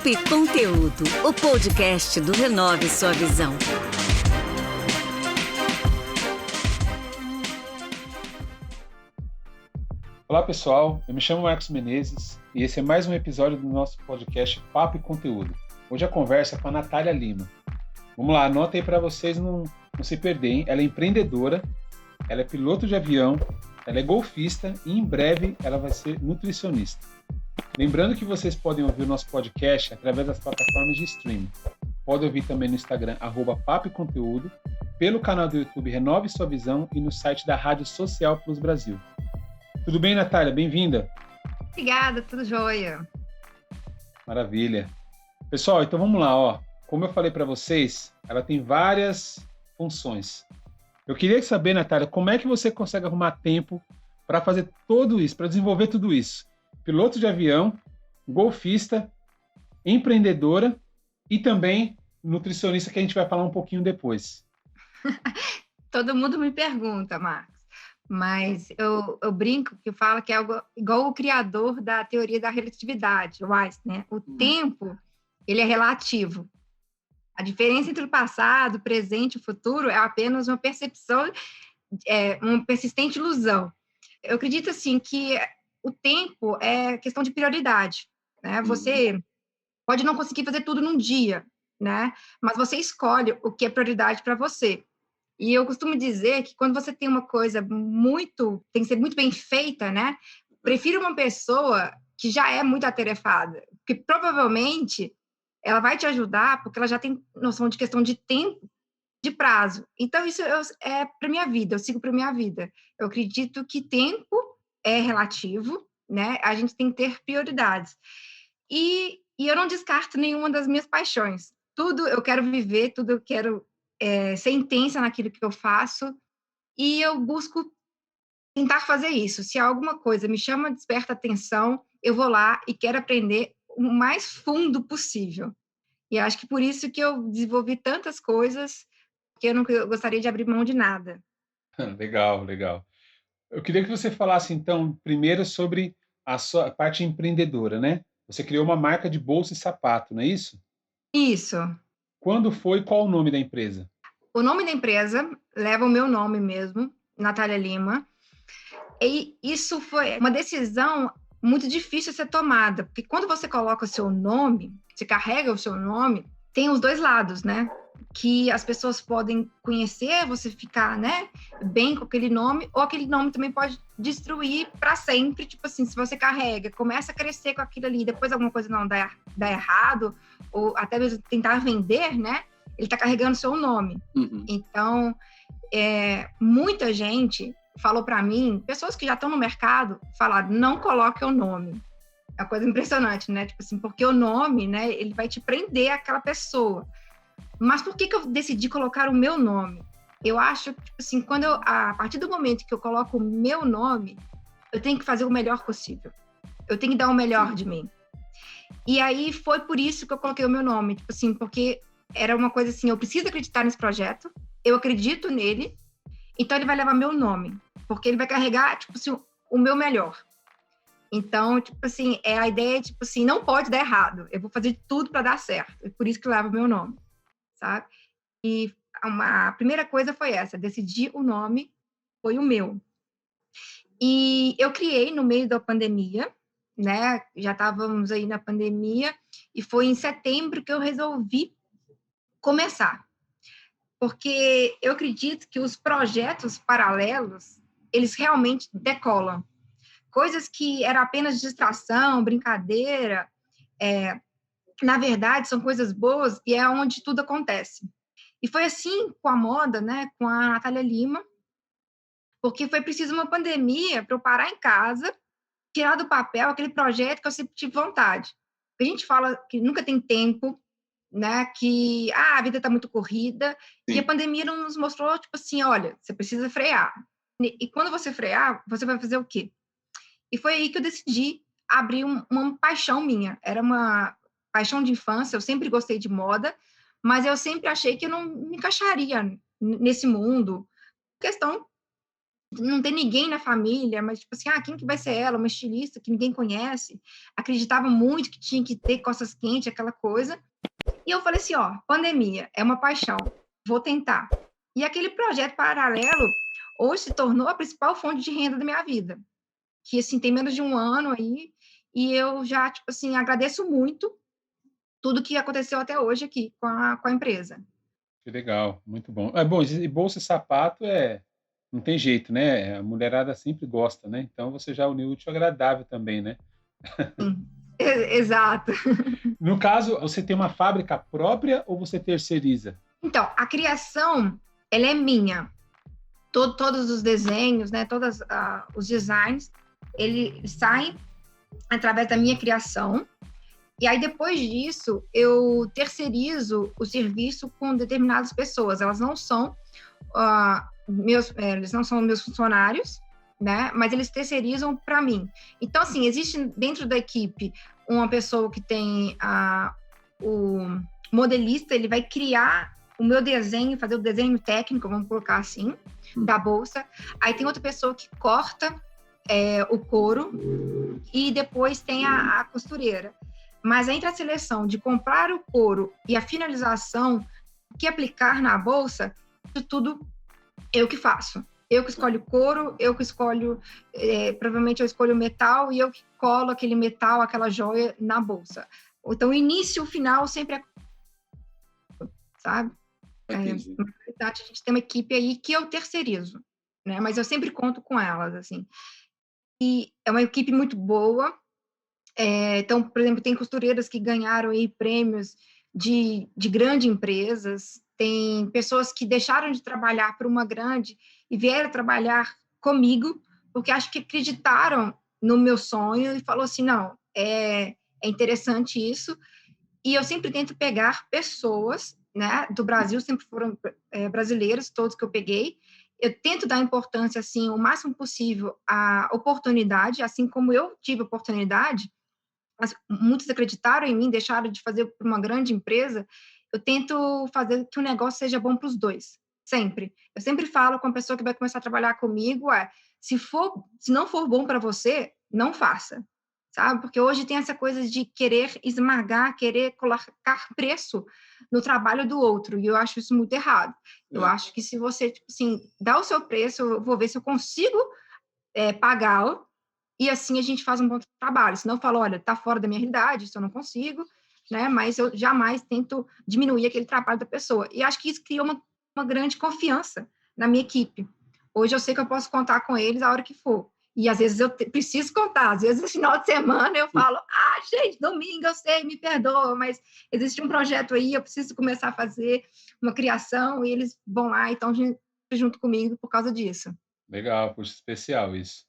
Papo e Conteúdo, o podcast do Renove Sua Visão. Olá pessoal, eu me chamo Marcos Menezes e esse é mais um episódio do nosso podcast Papo e Conteúdo. Hoje a conversa é com a Natália Lima. Vamos lá, anota aí para vocês não se perderem. Ela é empreendedora, ela é piloto de avião, ela é golfista e em breve ela vai ser nutricionista. Lembrando que vocês podem ouvir o nosso podcast através das plataformas de streaming. Pode ouvir também no Instagram, @Papo e Conteúdo, pelo canal do YouTube Renove Sua Visão e no site da Rádio Social Plus Brasil. Tudo bem, Natália? Bem-vinda. Obrigada, tudo jóia. Maravilha. Pessoal, então vamos lá, ó. Como eu falei para vocês, ela tem várias funções. Eu queria saber, Natália, como é que você consegue arrumar tempo para fazer tudo isso, para desenvolver tudo isso? Piloto de avião, golfista, empreendedora e também nutricionista, que a gente vai falar um pouquinho depois. Todo mundo me pergunta, Marcos, mas eu brinco que eu falo que é algo igual o criador da teoria da relatividade, o Einstein, né? O tempo, ele é relativo. A diferença entre o passado, o presente e o futuro é apenas uma percepção, uma persistente ilusão. Eu acredito, assim, que o tempo é questão de prioridade, né? Você pode não conseguir fazer tudo num dia, né? Mas você escolhe o que é prioridade para você. E eu costumo dizer que quando você tem uma coisa tem que ser muito bem feita, né? Prefiro uma pessoa que já é muito atarefada, porque provavelmente ela vai te ajudar porque ela já tem noção de questão de tempo, de prazo. Então, isso é para minha vida, eu sigo para minha vida. Eu acredito que tempo é relativo, né? A gente tem que ter prioridades. E eu não descarto nenhuma das minhas paixões. Tudo eu quero viver, tudo eu quero ser intensa naquilo que eu faço, e eu busco tentar fazer isso. Se alguma coisa me chama, desperta atenção, eu vou lá e quero aprender o mais fundo possível. E acho que por isso que eu desenvolvi tantas coisas, que eu gostaria de abrir mão de nada. Legal, legal. Eu queria que você falasse, então, primeiro sobre a sua parte empreendedora, né? Você criou uma marca de bolsa e sapato, não é isso? Isso. Quando foi? Qual o nome da empresa? O nome da empresa leva o meu nome mesmo, Natália Lima. E isso foi uma decisão muito difícil de ser tomada, porque quando você coloca o seu nome, você carrega o seu nome, tem os dois lados, né? Que as pessoas podem conhecer, você ficar, né, bem com aquele nome, ou aquele nome também pode destruir para sempre. Tipo assim, se você carrega, começa a crescer com aquilo ali, depois alguma coisa não dá errado, ou até mesmo tentar vender, né? Ele está carregando o seu nome. Então, muita gente falou para mim, pessoas que já estão no mercado, falaram, não coloque o nome. É uma coisa impressionante, né? Tipo assim, porque o nome, né, ele vai te prender àquela pessoa. Mas por que eu decidi colocar o meu nome? Eu acho que, tipo assim, a partir do momento que eu coloco o meu nome, eu tenho que fazer o melhor possível. Eu tenho que dar o melhor de mim. E aí foi por isso que eu coloquei o meu nome, tipo assim, porque era uma coisa assim, eu preciso acreditar nesse projeto, eu acredito nele, então ele vai levar meu nome, porque ele vai carregar, tipo assim, o meu melhor. Então, tipo assim, a ideia, tipo assim, não pode dar errado, eu vou fazer tudo para dar certo, é por isso que leva o meu nome, sabe? E a primeira coisa foi essa, decidir o nome, foi o meu. E eu criei no meio da pandemia, né? Já estávamos aí na pandemia, e foi em setembro que eu resolvi começar. Porque eu acredito que os projetos paralelos, eles realmente decolam. Coisas que eram apenas distração, brincadeira, na verdade, são coisas boas e é onde tudo acontece. E foi assim com a moda, né, com a Natália Lima, porque foi preciso uma pandemia para eu parar em casa, tirar do papel aquele projeto que eu sempre tive vontade. A gente fala que nunca tem tempo, né, que a vida está muito corrida, e a pandemia nos mostrou, tipo assim, olha, você precisa frear. E quando você frear, você vai fazer o quê? E foi aí que eu decidi abrir uma paixão minha. Era uma paixão de infância, eu sempre gostei de moda, mas eu sempre achei que eu não me encaixaria nesse mundo. Questão não tem ninguém na família, mas tipo assim, quem que vai ser ela? Uma estilista que ninguém conhece. Acreditava muito que tinha que ter costas quentes, aquela coisa. E eu falei assim, pandemia é uma paixão, vou tentar. E aquele projeto paralelo hoje se tornou a principal fonte de renda da minha vida, que assim tem menos de um ano aí, e eu já tipo assim agradeço muito tudo que aconteceu até hoje aqui com a empresa. Que legal, muito bom. É bom, e bolsa e sapato não tem jeito, né? A mulherada sempre gosta, né? Então você já uniu o útil ao agradável também, né? Sim. Exato. No caso, você tem uma fábrica própria ou você terceiriza? Então, a criação, ela é minha. Todos os desenhos, né, todos os designs, eles saem através da minha criação. E aí, depois disso, eu terceirizo o serviço com determinadas pessoas. Elas não são eles não são meus funcionários, né? Mas eles terceirizam para mim. Então, assim, existe dentro da equipe uma pessoa que tem o modelista, ele vai criar o meu desenho, fazer o desenho técnico, vamos colocar assim, da bolsa. Aí tem outra pessoa que corta o couro e depois tem a costureira. Mas entre a seleção de comprar o couro e a finalização, o que aplicar na bolsa, isso tudo eu que faço. Eu que escolho couro, eu que escolho, provavelmente eu escolho metal e eu que colo aquele metal, aquela joia na bolsa. Então, o início e o final sempre é... Sabe? Na verdade, a gente tem uma equipe aí que eu terceirizo, né? Mas eu sempre conto com elas, assim. E é uma equipe muito boa. Então, por exemplo, tem costureiras que ganharam aí prêmios de grandes empresas, tem pessoas que deixaram de trabalhar para uma grande e vieram trabalhar comigo, porque acho que acreditaram no meu sonho e falou assim, não, é interessante isso. E eu sempre tento pegar pessoas, né, do Brasil, sempre foram brasileiros, todos que eu peguei. Eu tento dar importância, assim, o máximo possível à oportunidade, assim como eu tive oportunidade, mas muitos acreditaram em mim, deixaram de fazer para uma grande empresa. Eu tento fazer que o negócio seja bom para os dois, sempre. Eu sempre falo com a pessoa que vai começar a trabalhar comigo, se não for bom para você, não faça, sabe? Porque hoje tem essa coisa de querer esmagar, querer colocar preço no trabalho do outro, e eu acho isso muito errado. Eu acho que se você, tipo assim, dá o seu preço, eu vou ver se eu consigo pagá-lo, e assim a gente faz um bom trabalho. Senão eu falo, olha, está fora da minha realidade, isso eu não consigo, né? Mas eu jamais tento diminuir aquele trabalho da pessoa. E acho que isso cria uma grande confiança na minha equipe. Hoje eu sei que eu posso contar com eles a hora que for. E às vezes eu preciso contar. Às vezes no final de semana eu falo, gente, domingo eu sei, me perdoa, mas existe um projeto aí, eu preciso começar a fazer uma criação, e eles vão lá e estão junto comigo por causa disso. Legal, puxa, especial isso.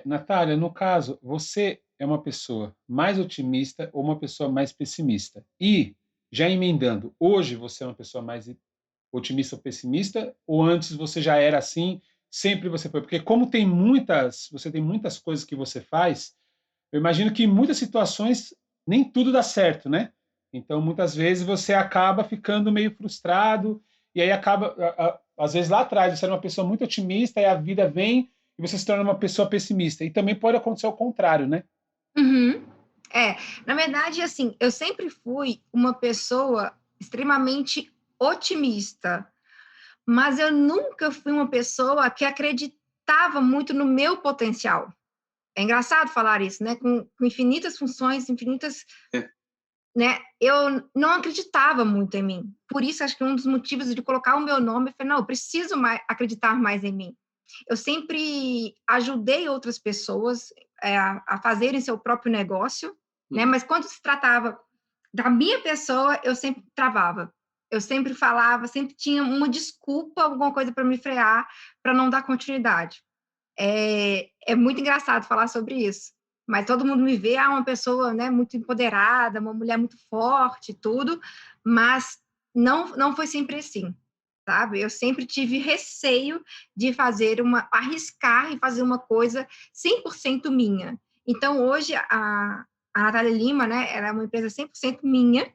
Natália, no caso, você é uma pessoa mais otimista ou uma pessoa mais pessimista? E, já emendando, hoje você é uma pessoa mais otimista ou pessimista? Ou antes você já era assim, sempre você foi? Porque como você tem muitas coisas que você faz, eu imagino que em muitas situações nem tudo dá certo, né? Então, muitas vezes você acaba ficando meio frustrado e aí acaba, às vezes lá atrás você era uma pessoa muito otimista e a vida vem e você se torna uma pessoa pessimista. E também pode acontecer o contrário, né? Uhum. Na verdade, assim, eu sempre fui uma pessoa extremamente otimista, mas eu nunca fui uma pessoa que acreditava muito no meu potencial. É engraçado falar isso, né? Com infinitas funções, infinitas, né? Eu não acreditava muito em mim. Por isso, acho que um dos motivos de colocar o meu nome, eu falei, não, eu preciso acreditar mais em mim. Eu sempre ajudei outras pessoas a fazerem seu próprio negócio, né? Mas quando se tratava da minha pessoa, eu sempre travava. Eu sempre falava, sempre tinha uma desculpa, alguma coisa para me frear, para não dar continuidade. É muito engraçado falar sobre isso, mas todo mundo me vê, uma pessoa, né, muito empoderada, uma mulher muito forte, tudo, mas não foi sempre assim, sabe? Eu sempre tive receio de arriscar e fazer uma coisa 100% minha. Então, hoje, a Natália Lima, né, ela é uma empresa 100% minha,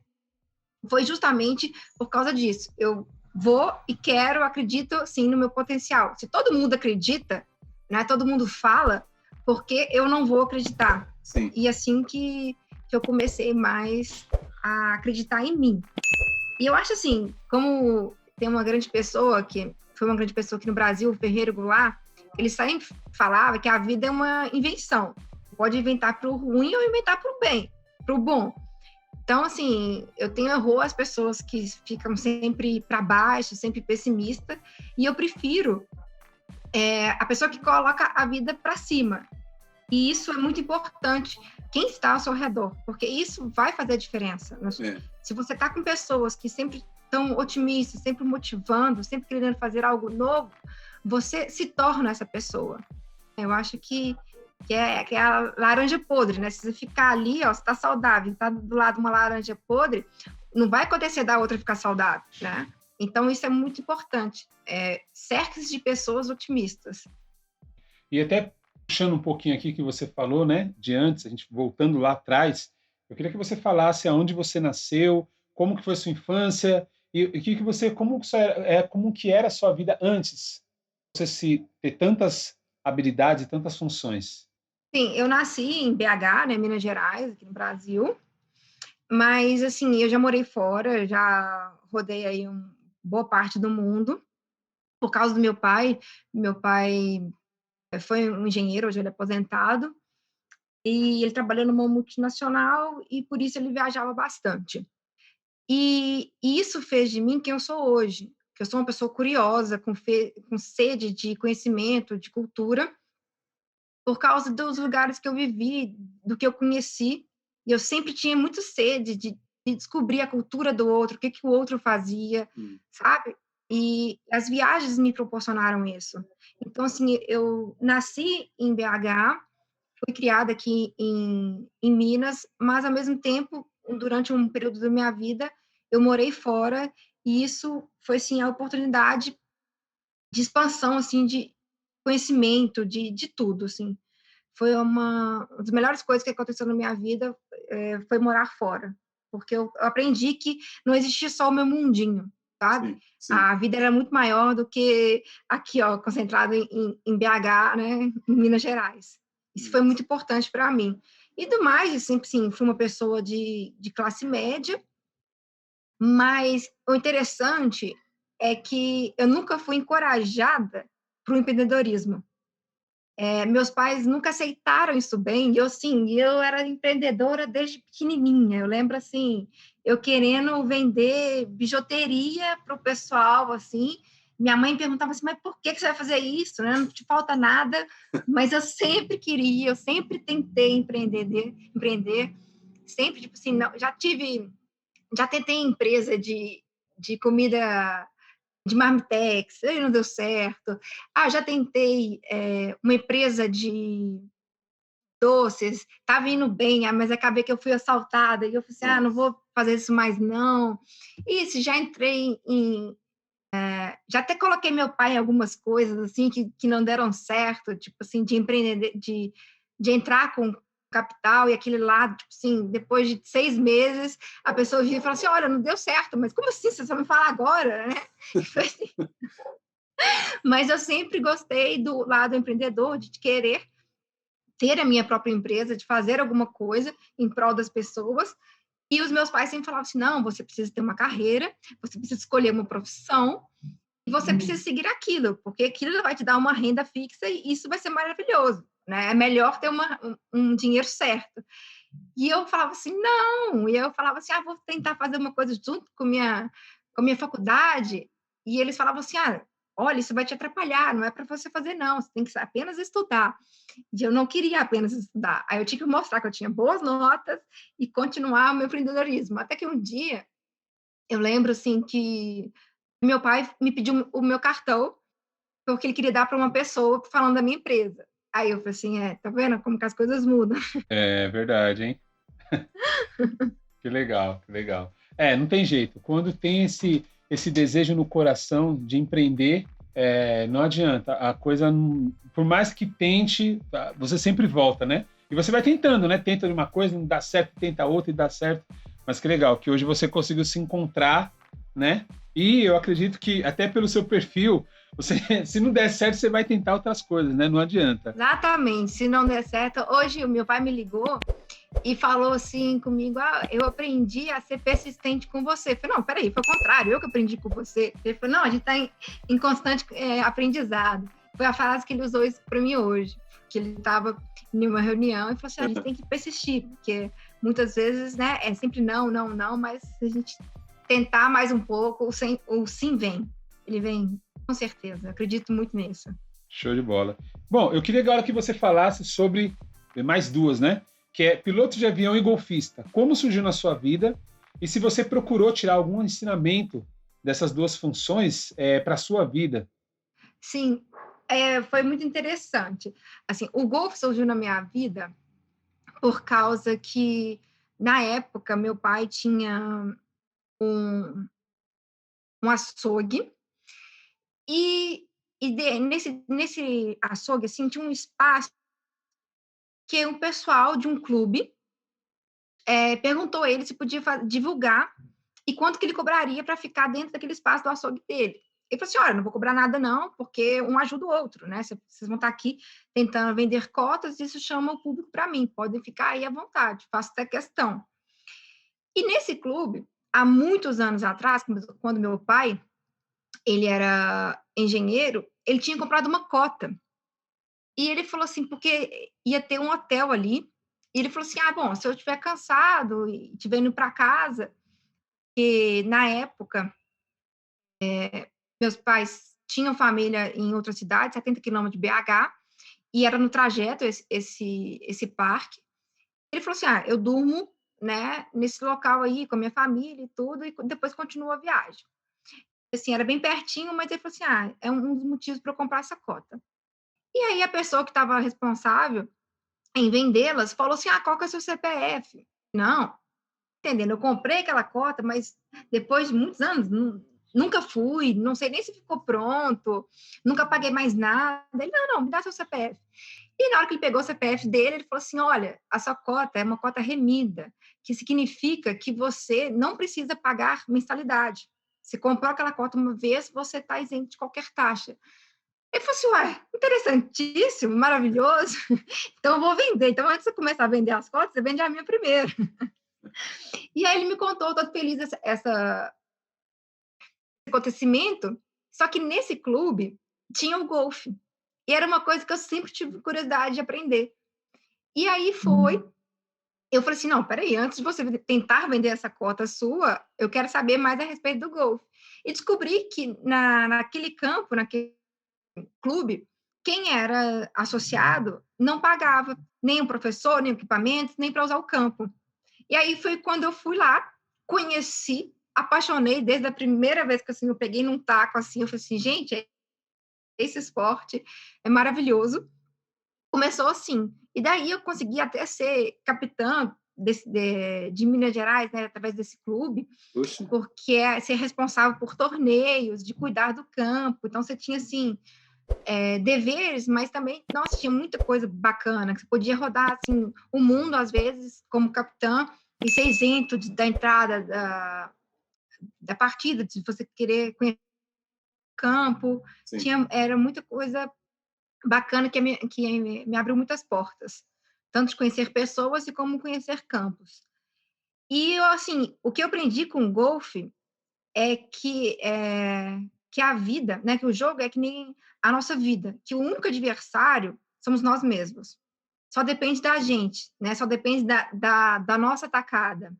foi justamente por causa disso. Eu vou e quero, acredito, sim, no meu potencial. Se todo mundo acredita, né, todo mundo fala, porque eu não vou acreditar. Sim. E assim que eu comecei mais a acreditar em mim. E eu acho assim, como tem uma grande pessoa que foi uma grande pessoa aqui no Brasil, o Ferreiro Goulart, ele sempre falava que a vida é uma invenção. Pode inventar para o ruim ou inventar para o bem, para o bom. Então, assim, eu tenho horror às pessoas que ficam sempre para baixo, sempre pessimista, e eu prefiro a pessoa que coloca a vida para cima. E isso é muito importante, quem está ao seu redor, porque isso vai fazer a diferença. Se você está com pessoas que sempre estão otimistas, sempre motivando, sempre querendo fazer algo novo, você se torna essa pessoa. Eu acho que é a laranja podre, né? Se você ficar ali, ó, você está saudável, está do lado de uma laranja podre, não vai acontecer da outra ficar saudável, né? Então, isso é muito importante. Cerque-se de pessoas otimistas. E até puxando um pouquinho aqui que você falou, né, de antes, a gente voltando lá atrás, eu queria que você falasse aonde você nasceu, como que foi sua infância e como que era a sua vida antes de você ter tantas habilidades e tantas funções. Sim, eu nasci em BH, né, Minas Gerais, aqui no Brasil, mas, assim, eu já morei fora, já rodei aí boa parte do mundo, por causa do meu pai. Meu pai foi um engenheiro, hoje ele é aposentado, e ele trabalhou numa multinacional e por isso ele viajava bastante. E isso fez de mim quem eu sou hoje, que eu sou uma pessoa curiosa, com sede de conhecimento, de cultura, por causa dos lugares que eu vivi, do que eu conheci, e eu sempre tinha muito sede de descobrir a cultura do outro, o que o outro fazia, sabe? E as viagens me proporcionaram isso. Então, assim, eu nasci em BH, fui criada aqui em Minas, mas, ao mesmo tempo, durante um período da minha vida, eu morei fora, e isso foi, assim, a oportunidade de expansão, assim, de conhecimento, de tudo, assim. Foi uma das melhores coisas que aconteceu na minha vida, foi morar fora, porque eu aprendi que não existia só o meu mundinho, sabe? Sim, sim. A vida era muito maior do que aqui, ó, concentrado em BH, né, em Minas Gerais. Isso foi muito importante para mim. E do mais, eu sempre, sim, fui uma pessoa de classe média, mas o interessante é que eu nunca fui encorajada para o empreendedorismo. Meus pais nunca aceitaram isso bem, e eu era empreendedora desde pequenininha. Eu lembro, assim, eu querendo vender bijuteria para o pessoal, assim. Minha mãe perguntava assim, mas por que você vai fazer isso, né? Não te falta nada. Mas eu sempre queria, eu sempre tentei empreender. Sempre, tipo assim, não, já tentei empresa de comida de marmitex, aí não deu certo. Já tentei uma empresa de doces, estava indo bem, mas acabei que eu fui assaltada, e eu falei assim, não vou fazer isso mais não. Isso, já entrei já até coloquei meu pai em algumas coisas, assim, que não deram certo, tipo assim, de empreender, de entrar com capital, e aquele lado, tipo assim, depois de 6 meses, a pessoa vira e fala assim, olha, não deu certo, mas como assim, você só me fala agora, né? Assim. Mas eu sempre gostei do lado empreendedor, de querer ter a minha própria empresa, de fazer alguma coisa em prol das pessoas. E os meus pais sempre falavam assim, não, você precisa ter uma carreira, você precisa escolher uma profissão, e você precisa seguir aquilo, porque aquilo vai te dar uma renda fixa e isso vai ser maravilhoso, né? É melhor ter um dinheiro certo. E eu falava assim, não. E eu falava assim, vou tentar fazer uma coisa junto com a minha faculdade. E eles falavam assim, olha, isso vai te atrapalhar, não é para você fazer, não. Você tem que apenas estudar. E eu não queria apenas estudar. Aí eu tinha que mostrar que eu tinha boas notas e continuar o meu empreendedorismo. Até que um dia, eu lembro, assim, que meu pai me pediu o meu cartão, porque ele queria dar para uma pessoa falando da minha empresa. Aí eu falei assim, tá vendo como que as coisas mudam? É verdade, hein? Que legal, que legal. Não tem jeito. Quando tem esse desejo no coração de empreender, não adianta. A coisa, por mais que tente, você sempre volta, né? E você vai tentando, né? Tenta uma coisa, não dá certo, tenta outra e dá certo. Mas que legal, que hoje você conseguiu se encontrar, né? E eu acredito que, até pelo seu perfil, você, se não der certo, você vai tentar outras coisas, né? Não adianta. Exatamente, se não der certo. Hoje o meu pai me ligou e falou assim comigo, eu aprendi a ser persistente com você. Eu falei, não, peraí, foi o contrário, eu que aprendi com você. Ele falou, não, a gente está em constante aprendizado. Foi a frase que ele usou isso para mim hoje, que ele estava em uma reunião e falou assim, a gente tem que persistir, porque muitas vezes, né, é sempre não, mas se a gente tentar mais um pouco, o sim vem. Ele vem, com certeza, eu acredito muito nisso. Show de bola. Bom, eu queria agora que você falasse sobre mais duas, né? Que é piloto de avião e golfista. Como surgiu na sua vida e se você procurou tirar algum ensinamento dessas duas funções para a sua vida? Sim, foi muito interessante. Assim, o golfe surgiu na minha vida por causa que, na época, meu pai tinha um açougue nesse açougue, assim, tinha um espaço que um pessoal de um clube perguntou a ele se podia divulgar e quanto que ele cobraria para ficar dentro daquele espaço do açougue dele. Ele falou assim, olha, não vou cobrar nada não, porque um ajuda o outro, né? Vocês vão estar aqui tentando vender cotas, isso chama o público para mim, podem ficar aí à vontade, faço até questão. E nesse clube, há muitos anos atrás, quando meu pai, ele era engenheiro, ele tinha comprado uma cota. E ele falou assim, porque ia ter um hotel ali, e ele falou assim, bom, se eu estiver cansado e estiver indo para casa, porque na época, meus pais tinham família em outra cidade, 70 quilômetros de BH, e era no trajeto esse parque. Ele falou assim, eu durmo, né, nesse local aí com a minha família e tudo, e depois continuo a viagem. Assim, era bem pertinho, mas ele falou assim, é um dos motivos para eu comprar essa cota. E aí a pessoa que estava responsável em vendê-las falou assim, qual que é o seu CPF? Não, entendendo, eu comprei aquela cota, mas depois de muitos anos, nunca fui, não sei nem se ficou pronto, nunca paguei mais nada. Ele, não, me dá seu CPF. E na hora que ele pegou o CPF dele, ele falou assim, olha, a sua cota é uma cota remida, que significa que você não precisa pagar mensalidade. Você comprou aquela cota uma vez, você está isento de qualquer taxa. Ele falou assim, interessantíssimo, maravilhoso, então eu vou vender. Então, antes de você começar a vender as cotas, você vende a minha primeiro. E aí ele me contou, todo feliz, esse acontecimento, só que nesse clube tinha o golfe. E era uma coisa que eu sempre tive curiosidade de aprender. E aí eu falei assim, não, peraí, antes de você tentar vender essa cota sua, eu quero saber mais a respeito do golfe. E descobri que naquele campo, naquele clube, quem era associado não pagava nem o professor, nem o equipamento, nem para usar o campo. E aí foi quando eu fui lá, conheci, apaixonei desde a primeira vez que assim, eu peguei num taco, assim, eu falei assim, gente, esse esporte é maravilhoso. Começou assim. E daí eu consegui até ser capitã de Minas Gerais, né, através desse clube, Puxa. porque é ser responsável por torneios, de cuidar do campo. Então, você tinha, assim, deveres, mas também, nossa, tinha muita coisa bacana, que você podia rodar, assim, o mundo, às vezes, como capitã, e ser isento da entrada da partida, de você querer conhecer o campo. Era muita coisa bacana que me abriu muitas portas, tanto de conhecer pessoas e como conhecer campos. E, assim, o que eu aprendi com o golfe é que a vida, né, que o jogo é que nem a nossa vida, que o único adversário somos nós mesmos. Só depende da gente, né? Só depende da nossa tacada.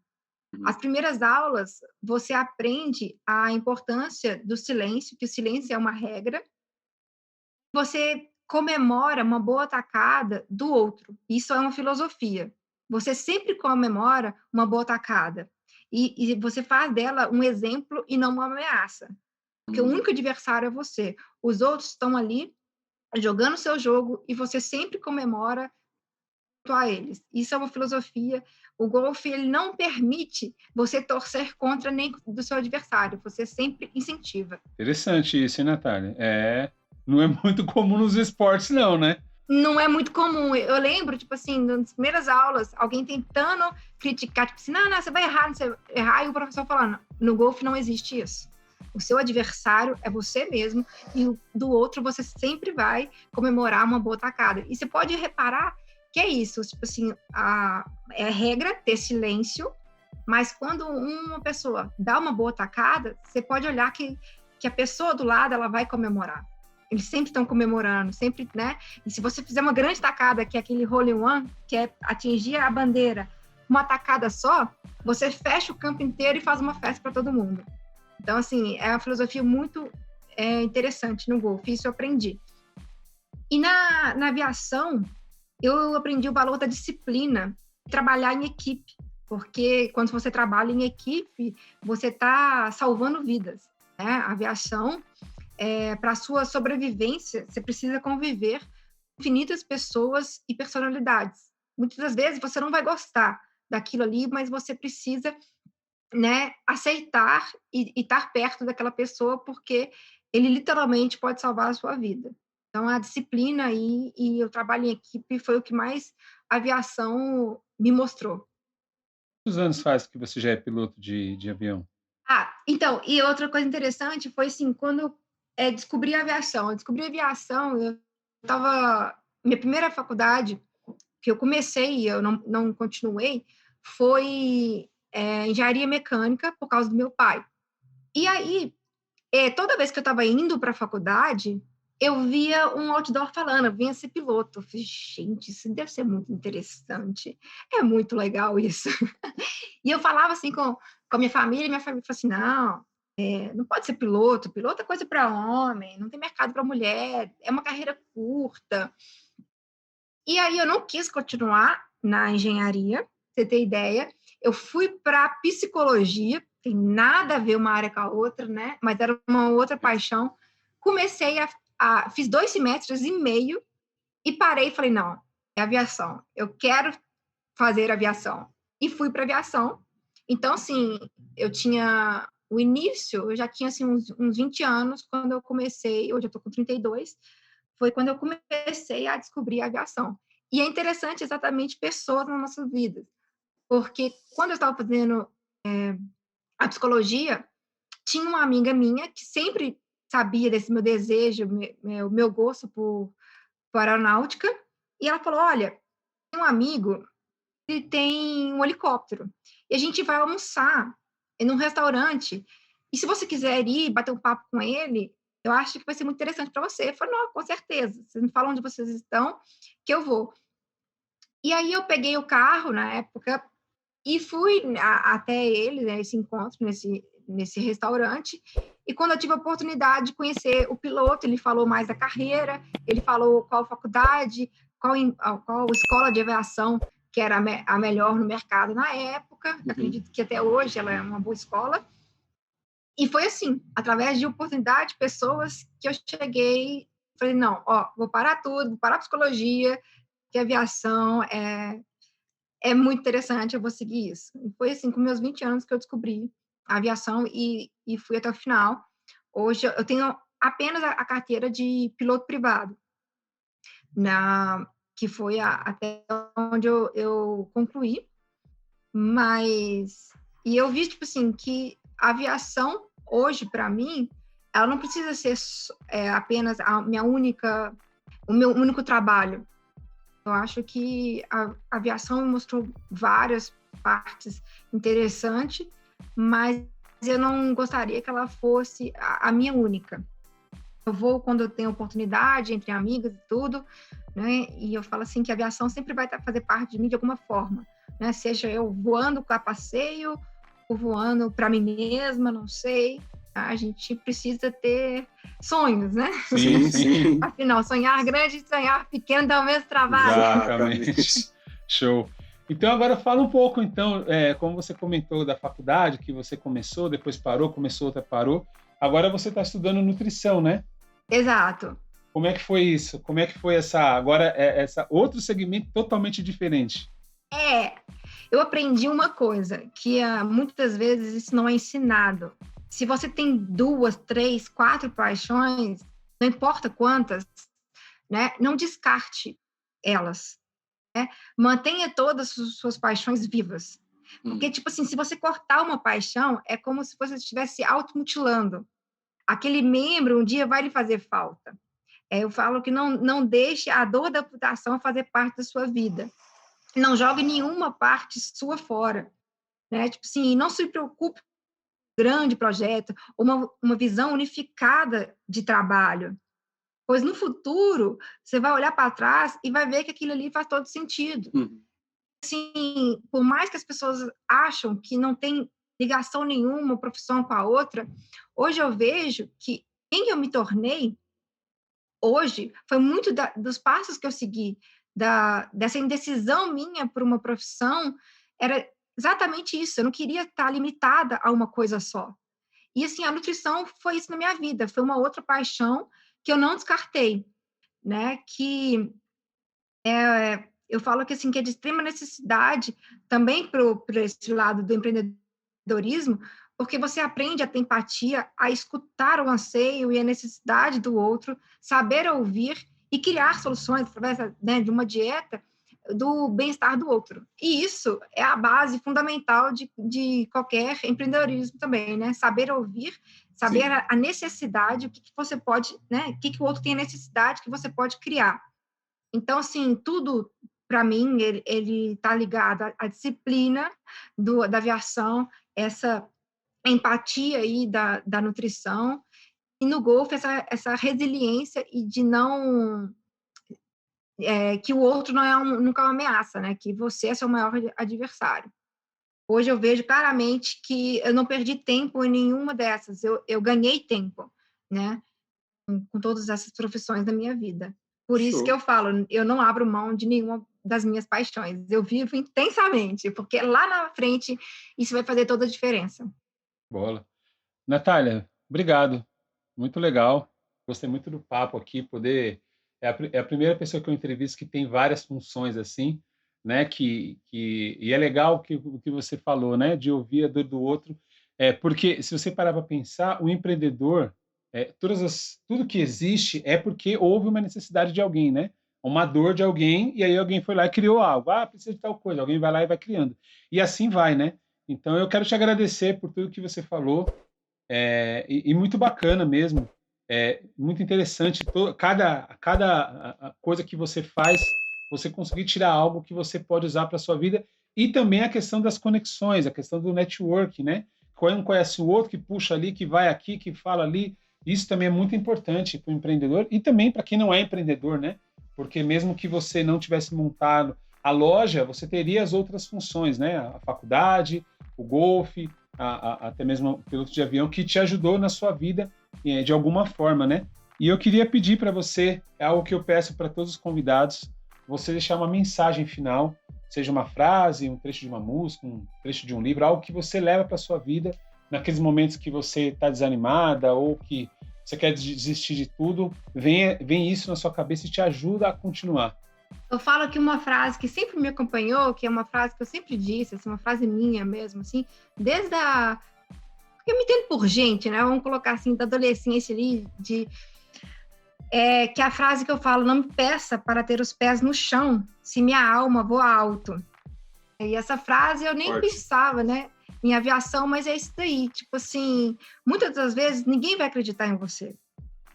As primeiras aulas, você aprende a importância do silêncio, que o silêncio é uma regra. Você comemora uma boa tacada do outro. Isso é uma filosofia. Você sempre comemora uma boa tacada. E você faz dela um exemplo e não uma ameaça. Porque o único adversário é você. Os outros estão ali jogando o seu jogo e você sempre comemora a eles. Isso é uma filosofia. O golfe, ele não permite você torcer contra nem do seu adversário. Você sempre incentiva. Interessante isso, hein, Natália? Não é muito comum nos esportes, não, né? Não é muito comum. Eu lembro, tipo assim, nas primeiras aulas, alguém tentando criticar, tipo assim, não, você vai errar, e o professor falando, no golfe não existe isso. O seu adversário é você mesmo, e do outro você sempre vai comemorar uma boa tacada. E você pode reparar que é isso, tipo assim, é a regra ter silêncio, mas quando uma pessoa dá uma boa tacada, você pode olhar que a pessoa do lado, ela vai comemorar. Eles sempre estão comemorando, sempre, né? E se você fizer uma grande tacada, que é aquele hole-in-one, que é atingir a bandeira, uma tacada só, você fecha o campo inteiro e faz uma festa para todo mundo. Então, assim, é uma filosofia muito interessante no golfe, isso eu aprendi. E na aviação, eu aprendi o valor da disciplina, trabalhar em equipe, porque quando você trabalha em equipe, você está salvando vidas, né? A aviação, para a sua sobrevivência, você precisa conviver com infinitas pessoas e personalidades. Muitas das vezes você não vai gostar daquilo ali, mas você precisa, né, aceitar e estar perto daquela pessoa, porque ele literalmente pode salvar a sua vida. Então, a disciplina e o trabalho em equipe foi o que mais a aviação me mostrou. Quantos anos faz que você já é piloto de avião? Então, e outra coisa interessante foi, assim, quando eu descobri a aviação. Eu descobri a aviação, eu estava... Minha primeira faculdade, que eu comecei e eu não continuei, foi engenharia mecânica, por causa do meu pai. E aí, toda vez que eu estava indo para a faculdade, eu via um outdoor falando, venha ser piloto. Eu falei, gente, isso deve ser muito interessante. É muito legal isso. E eu falava assim com a minha família, e minha família falou assim, não pode ser piloto é coisa para homem, não tem mercado para mulher, é uma carreira curta. E aí eu não quis continuar na engenharia, pra você ter ideia. Eu fui para psicologia, tem nada a ver uma área com a outra, né? Mas era uma outra paixão. Comecei fiz 2 semestres e meio e parei e falei, não, é aviação. Eu quero fazer aviação. E fui para aviação. Então, assim, eu já tinha assim, uns 20 anos quando eu comecei, hoje eu estou com 32, foi quando eu comecei a descobrir a aviação. E é interessante exatamente pessoas nas nossas vidas, porque quando eu estava fazendo a psicologia, tinha uma amiga minha que sempre sabia desse meu desejo, o meu gosto por aeronáutica, e ela falou, olha, tem um amigo, ele tem um helicóptero, e a gente vai almoçar num restaurante, e se você quiser ir bater um papo com ele, eu acho que vai ser muito interessante para você. Eu falei, não, com certeza, vocês me falam onde vocês estão, que eu vou. E aí eu peguei o carro, na época, e fui até ele, né, esse encontro, nesse restaurante, e quando eu tive a oportunidade de conhecer o piloto, ele falou mais da carreira, ele falou qual faculdade, qual escola de aviação que era a melhor no mercado na época, acredito que até hoje ela é uma boa escola. E foi assim, através de oportunidade, pessoas, que eu cheguei, falei, não, vou parar tudo, vou parar a psicologia, que a aviação é muito interessante, eu vou seguir isso. E foi assim, com meus 20 anos que eu descobri a aviação e fui até o final. Hoje eu tenho apenas a carteira de piloto privado, que foi até onde eu concluí, e eu vi, tipo assim, que a aviação, hoje, para mim, ela não precisa ser apenas o meu único trabalho. Eu acho que a aviação mostrou várias partes interessantes, mas eu não gostaria que ela fosse a minha única. Eu vou quando eu tenho oportunidade, entre amigas e tudo, né? E eu falo assim que a aviação sempre vai fazer parte de mim de alguma forma, né? Seja eu voando a passeio, ou voando para mim mesma, não sei. A gente precisa ter sonhos, né? Sim, sim. Afinal, sonhar grande e sonhar pequeno dá o mesmo trabalho. Exatamente. Show. Então, agora fala um pouco, então, como você comentou da faculdade, que você começou, depois parou, começou, outra parou. Agora você está estudando nutrição, né? Exato. Como é que foi isso? Como é que foi essa outro segmento totalmente diferente? Eu aprendi uma coisa, que muitas vezes isso não é ensinado. Se você tem 2, 3, 4 paixões, não importa quantas, né, não descarte elas. Né? Mantenha todas as suas paixões vivas. Porque, tipo assim, se você cortar uma paixão, é como se você estivesse automutilando. aquele membro um dia vai lhe fazer falta. Eu falo que não deixe a dor da amputação fazer parte da sua vida. Não jogue nenhuma parte sua fora, né? Tipo assim, não se preocupe com um grande projeto, uma visão unificada de trabalho, pois no futuro você vai olhar para trás e vai ver que aquilo ali faz todo sentido. Assim, por mais que as pessoas acham que não tem ligação nenhuma, uma profissão com a outra, hoje eu vejo que quem eu me tornei hoje foi muito dos passos que eu segui, dessa indecisão minha por uma profissão, era exatamente isso, eu não queria estar limitada a uma coisa só. E, assim, a nutrição foi isso na minha vida, foi uma outra paixão que eu não descartei, né, que eu falo que, assim, que é de extrema necessidade também para esse lado do empreendedorismo, porque você aprende a ter empatia, a escutar o anseio e a necessidade do outro, saber ouvir e criar soluções através, né, de uma dieta do bem-estar do outro. E isso é a base fundamental de qualquer empreendedorismo também, né? Saber ouvir, saber a necessidade, o que você pode, né? O que o outro tem a necessidade que você pode criar. Então, assim, tudo, para mim, ele está ligado à disciplina da aviação, essa empatia aí da nutrição, e no golfe essa resiliência e de não... que o outro não nunca é uma ameaça, né? Que você é seu maior adversário. Hoje eu vejo claramente que eu não perdi tempo em nenhuma dessas, eu ganhei tempo, né? Com todas essas profissões da minha vida. Por isso que eu falo, eu não abro mão de nenhuma das minhas paixões. Eu vivo intensamente, porque lá na frente isso vai fazer toda a diferença. Bola. Natália, obrigado. Muito legal. Gostei muito do papo aqui, poder... É a primeira pessoa que eu entrevisto que tem várias funções assim, né? E é legal o que você falou, né? De ouvir a dor do outro. Porque se você parar para pensar, o empreendedor, tudo que existe é porque houve uma necessidade de alguém, né? Uma dor de alguém, e aí alguém foi lá e criou algo. Ah, precisa de tal coisa. Alguém vai lá e vai criando. E assim vai, né? Então eu quero te agradecer por tudo que você falou. E muito bacana mesmo, muito interessante. Cada coisa que você faz, você conseguir tirar algo que você pode usar para a sua vida, e também a questão das conexões, a questão do network, né? Um conhece o outro, que puxa ali, que vai aqui, que fala ali. Isso também é muito importante para o empreendedor e também para quem não é empreendedor, né? Porque mesmo que você não tivesse montado a loja, você teria as outras funções, né? A faculdade, o golfe, até mesmo o piloto de avião, que te ajudou na sua vida de alguma forma, né? E eu queria pedir para você, é algo que eu peço para todos os convidados, você deixar uma mensagem final, seja uma frase, um trecho de uma música, um trecho de um livro, algo que você leva para a sua vida naqueles momentos que você está desanimada ou que você quer desistir de tudo, vem isso na sua cabeça e te ajuda a continuar. Eu falo que uma frase que sempre me acompanhou, que é uma frase que eu sempre disse, assim, uma frase minha mesmo, assim, desde a... Eu me entendo por gente, né? Vamos colocar assim, da adolescência ali, que é a frase que eu falo: não me peça para ter os pés no chão, se minha alma voa alto. E essa frase eu nem pensava, né, em aviação, mas é isso daí. Tipo assim, muitas das vezes ninguém vai acreditar em você,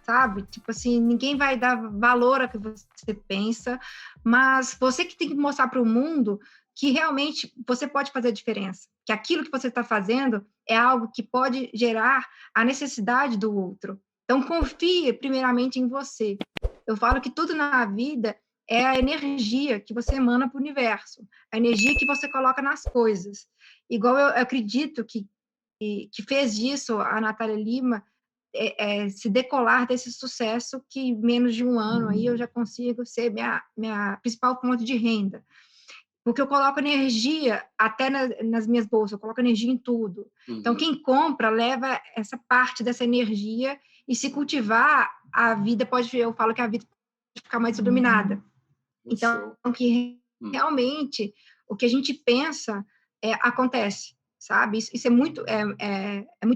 sabe? Tipo assim, ninguém vai dar valor ao que você pensa, mas você que tem que mostrar para o mundo que realmente você pode fazer a diferença, que aquilo que você está fazendo é algo que pode gerar a necessidade do outro. Então, confie primeiramente em você. Eu falo que tudo na vida é a energia que você emana para o universo, a energia que você coloca nas coisas. Igual eu acredito que fez disso a Natália Lima, se decolar desse sucesso, que em menos de um ano aí eu já consigo ser minha principal fonte de renda. Porque eu coloco energia até nas minhas bolsas, eu coloco energia em tudo. Então, quem compra, leva essa parte dessa energia, e se cultivar, a vida pode... Eu falo que a vida pode ficar mais iluminada. Então, que realmente o que a gente pensa acontece, sabe? Isso é muito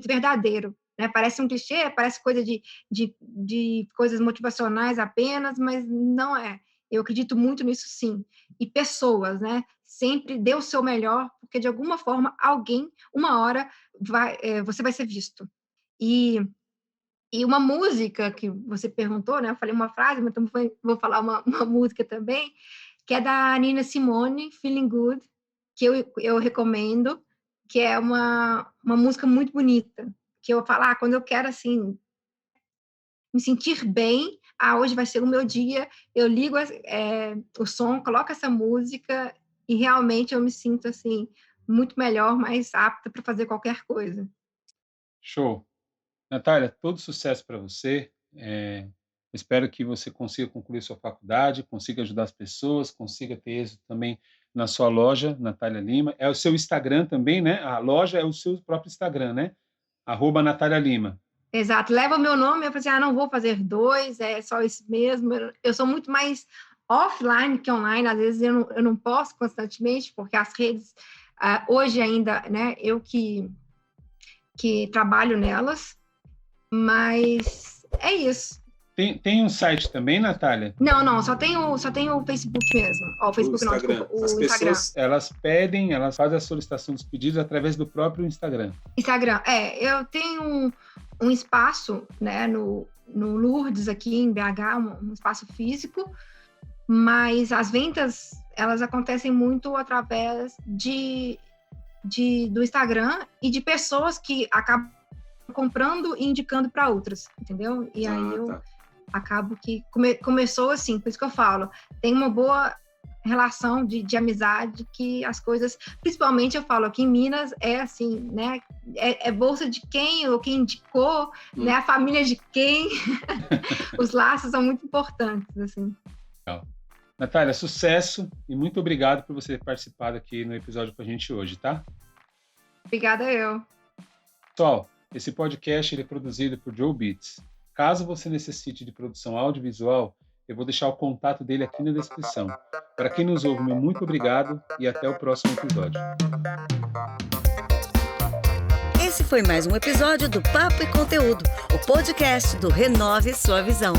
verdadeiro, né? Parece um clichê, parece coisa de coisas motivacionais apenas, mas não é. Eu acredito muito nisso, sim. E pessoas, né? Sempre dê o seu melhor, porque de alguma forma alguém, uma hora, você vai ser visto. E E uma música que você perguntou, né? Eu falei uma frase, mas também vou falar uma música também, que é da Nina Simone, Feeling Good, que eu recomendo, que é uma música muito bonita, que eu falo, quando eu quero, assim, me sentir bem, hoje vai ser o meu dia, eu ligo o som, coloco essa música e realmente eu me sinto, assim, muito melhor, mais apta para fazer qualquer coisa. Show. Natália, todo sucesso para você. Espero que você consiga concluir sua faculdade, consiga ajudar as pessoas, consiga ter êxito também na sua loja, Natália Lima. É o seu Instagram também, né? A loja é o seu próprio Instagram, né? @Natália Lima. Exato. Leva o meu nome, eu falei assim, não vou fazer 2, é só isso mesmo. Eu sou muito mais offline que online, às vezes eu não posto constantemente, porque as redes, hoje ainda, né, eu que trabalho nelas, mas é isso. Tem um site também, Natália? Não, só tem o Facebook mesmo. O Facebook não, desculpa, o As Instagram. Pessoas, elas fazem a solicitação dos pedidos através do próprio Instagram. Instagram, eu tenho um espaço, né, no Lourdes, aqui em BH, um espaço físico, mas as vendas, elas acontecem muito através do Instagram e de pessoas que acabam comprando e indicando para outras, entendeu? E aí eu acabo que começou assim, por isso que eu falo, tem uma boa relação de amizade, que as coisas, principalmente eu falo aqui em Minas, é assim, né, é bolsa de quem, ou quem indicou, né, a família de quem, os laços são muito importantes, assim. Legal. Natália, sucesso e muito obrigado por você ter participado aqui no episódio com a gente hoje, tá? Obrigada eu. Pessoal, esse podcast ele é produzido por Joe Beats. Caso você necessite de produção audiovisual, eu vou deixar o contato dele aqui na descrição. Para quem nos ouve, meu muito obrigado e até o próximo episódio. Esse foi mais um episódio do Papo e Conteúdo, o podcast do Renove Sua Visão.